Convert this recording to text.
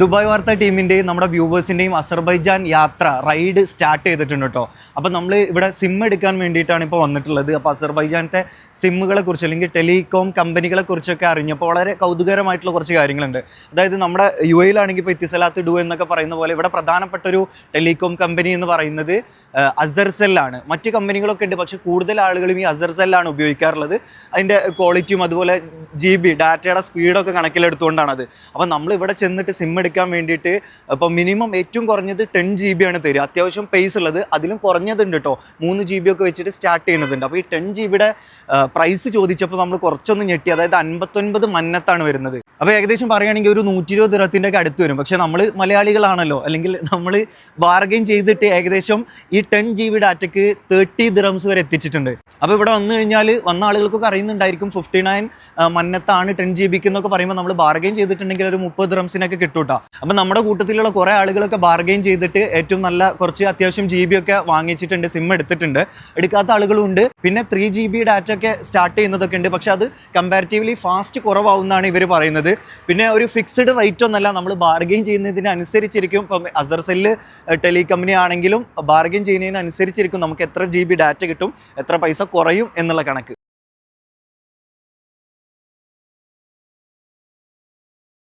Dubai വാർത്ത ടീമിൻ്റെയും നമ്മുടെ വ്യൂവേഴ്സിൻ്റെയും Azerbaijan യാത്ര റൈഡ് സ്റ്റാർട്ട് ചെയ്തിട്ടുണ്ട് കേട്ടോ. അപ്പോൾ നമ്മൾ ഇവിടെ സിം എടുക്കാൻ വേണ്ടിയിട്ടാണ് ഇപ്പോൾ വന്നിട്ടുള്ളത്. അപ്പോൾ അസർബൈജാനത്തെ സിമ്മുകളെ കുറിച്ച് അല്ലെങ്കിൽ ടെലികോം കമ്പനികളെ കുറിച്ചൊക്കെ അറിഞ്ഞപ്പോൾ വളരെ കൗതുകരമായിട്ടുള്ള കുറച്ച് കാര്യങ്ങളുണ്ട്. അതായത് നമ്മുടെ UAE-ലാണെങ്കിൽ ഇപ്പോൾ ഇത്തിസലാത്ത് ഡു എന്നൊക്കെ പറയുന്ന പോലെ ഇവിടെ പ്രധാനപ്പെട്ട ഒരു ടെലികോം കമ്പനി എന്ന് പറയുന്നത് അസർസെല്ലാണ്. മറ്റ് കമ്പനികളൊക്കെ ഉണ്ട്, പക്ഷേ കൂടുതൽ ആളുകളും ഈ അസർസെല്ലാണ് ഉപയോഗിക്കാറുള്ളത്. അതിൻ്റെ ക്വാളിറ്റിയും അതുപോലെ GB ഡാറ്റയുടെ സ്പീഡൊക്കെ കണക്കിലെടുത്തുകൊണ്ടാണത്. അപ്പോൾ നമ്മൾ ഇവിടെ ചെന്നിട്ട് സിം എടുക്കാൻ വേണ്ടിയിട്ട് ഇപ്പോൾ മിനിമം ഏറ്റവും കുറഞ്ഞത് 10 GB ആണ് തരിക. അത്യാവശ്യം പേസ് ഉള്ളത് അതിലും കുറഞ്ഞതുണ്ട് കേട്ടോ, 3 GB ഒക്കെ വെച്ചിട്ട് സ്റ്റാർട്ട് ചെയ്യുന്നതുണ്ട്. അപ്പോൾ ഈ 10 GB പ്രൈസ് ചോദിച്ചപ്പോൾ നമ്മൾ കുറച്ചൊന്ന് ഞെട്ടി. അതായത് 59 മന്നത്താണ് വരുന്നത്. അപ്പോൾ ഏകദേശം പറയുകയാണെങ്കിൽ ഒരു 120 ദിറത്തിൻ്റെ ഒക്കെ അടുത്ത് വരും. പക്ഷേ നമ്മൾ മലയാളികളാണല്ലോ, അല്ലെങ്കിൽ നമ്മൾ ബാർഗെയിൻ ചെയ്തിട്ട് ഏകദേശം ഈ 10 GB ഡാറ്റയ്ക്ക് 30 ദിറംസ് വരെ എത്തിച്ചിട്ടുണ്ട്. അപ്പോൾ ഇവിടെ വന്നു കഴിഞ്ഞാൽ വന്ന ആളുകൾക്കൊക്കെ അറിയുന്നുണ്ടായിരിക്കും 59 മന്നത്താണ് 10 GB എന്നൊക്കെ പറയുമ്പോൾ നമ്മൾ ബാർഗെയിൻ ചെയ്തിട്ടുണ്ടെങ്കിൽ ഒരു 30 ദിറംസിനൊക്കെ കിട്ടും കേട്ടോ. അപ്പോൾ നമ്മുടെ കൂട്ടത്തിലുള്ള കുറേ ആളുകളൊക്കെ ബാർഗെയിൻ ചെയ്തിട്ട് ഏറ്റവും നല്ല കുറച്ച് അത്യാവശ്യം GB ഒക്കെ വാങ്ങിച്ചിട്ടുണ്ട്, സിം എടുത്തിട്ടുണ്ട്. എടുക്കാത്ത ആളുകളും ഉണ്ട്. പിന്നെ 3 GB ഡാറ്റ ഒക്കെ സ്റ്റാർട്ട് ചെയ്യുന്നതൊക്കെ ഉണ്ട്, പക്ഷേ അത് കമ്പാരിറ്റീവ്ലി ഫാസ്റ്റ് കുറവാകുമെന്നാണ് ഇവർ പറയുന്നത്. പിന്നെ ഒരു ഫിക്സ്ഡ് റേറ്റ് ഒന്നല്ല, നമ്മൾ ബാർഗെയിൻ ചെയ്യുന്നതിനനുസരിച്ചിരിക്കും. ഇപ്പം അസർസെല്ല് ടെലികമ്പനി ആണെങ്കിലും ബാർഗെയിൻ ചെയ്യുന്നതിനനുസരിച്ചിരിക്കും നമുക്ക് എത്ര GB ഡാറ്റ കിട്ടും, എത്ര പൈസ കുറയും എന്നുള്ള കണക്ക്.